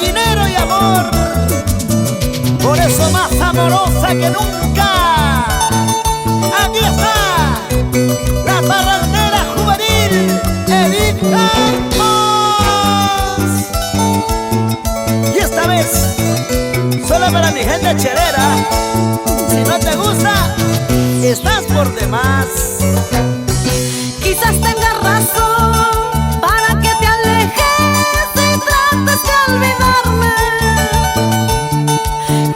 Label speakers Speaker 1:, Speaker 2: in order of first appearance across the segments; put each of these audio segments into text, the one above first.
Speaker 1: dinero y amor. Por eso más amorosa que nunca. Aquí está la parrandera juvenil Edith Campos. Y esta vez solo para mi gente chelera. Si no te gusta, estás por demás.
Speaker 2: Quizás tengas razón para que te alejes y trates de olvidarme.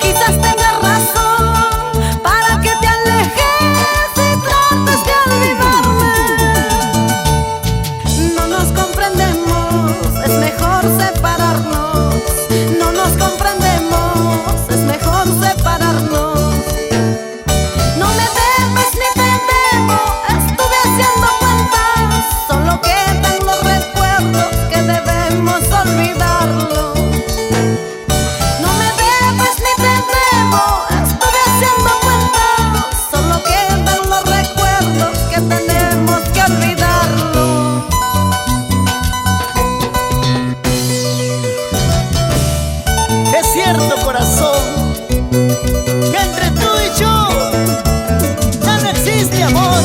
Speaker 2: Quizás tengas razón para que te alejes y trates de olvidarme. No nos comprendemos, es mejor separarnos. No nos comprendemos, es mejor separarnos. No me debes ni te debo, estuve haciendo cuentas. Solo quedan los recuerdos que debemos olvidarlo. No me debes ni te debo, estuve haciendo cuentas. Solo quedan los recuerdos que tenemos que olvidarlo.
Speaker 1: Es cierto, corazón, que entre tú y yo ya no existe amor.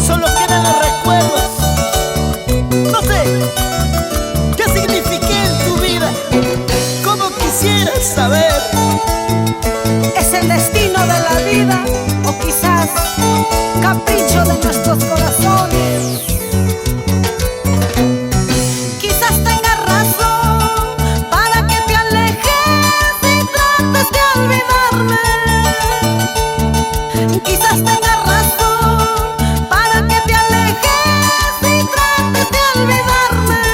Speaker 1: Solo quedan los recuerdos. No sé qué signifiqué en tu vida, como quisieras saber.
Speaker 2: ¿Es el destino de la vida o quizás capricho de nuestros corazones? Quizás tengas razón para que te alejes y trates de olvidarme. Quizás tengas razón para que te alejes y trates de olvidarme.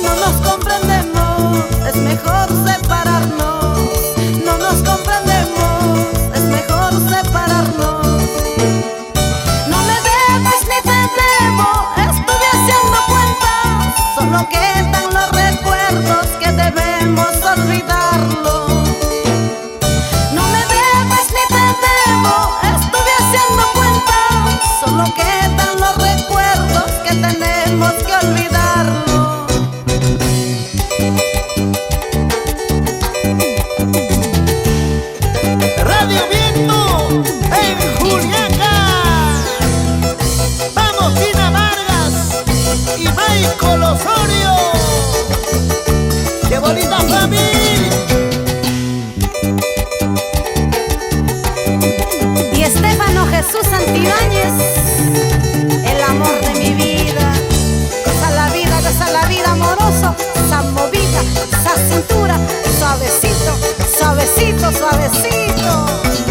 Speaker 2: No nos comprendemos, es mejor separarnos. No nos comprendemos, es mejor separarnos. No me debes ni te debo, estuve haciendo cuentas. Solo quedan los recuerdos que debemos olvidarlo. No me debes ni te debo, estuve haciendo cuentas. Solo quedan los recuerdos que tenemos que olvidarlo.
Speaker 1: Radio Viento en Juliaca. Vamos, Tina Vargas y Michael Osorio. ¡Qué bonita familia!
Speaker 2: Y Estefano Jesús Santibáñez, el amor de mi vida. Goza la vida amoroso, esa movida, esa cintura, suavecito, suavecito, suavecito.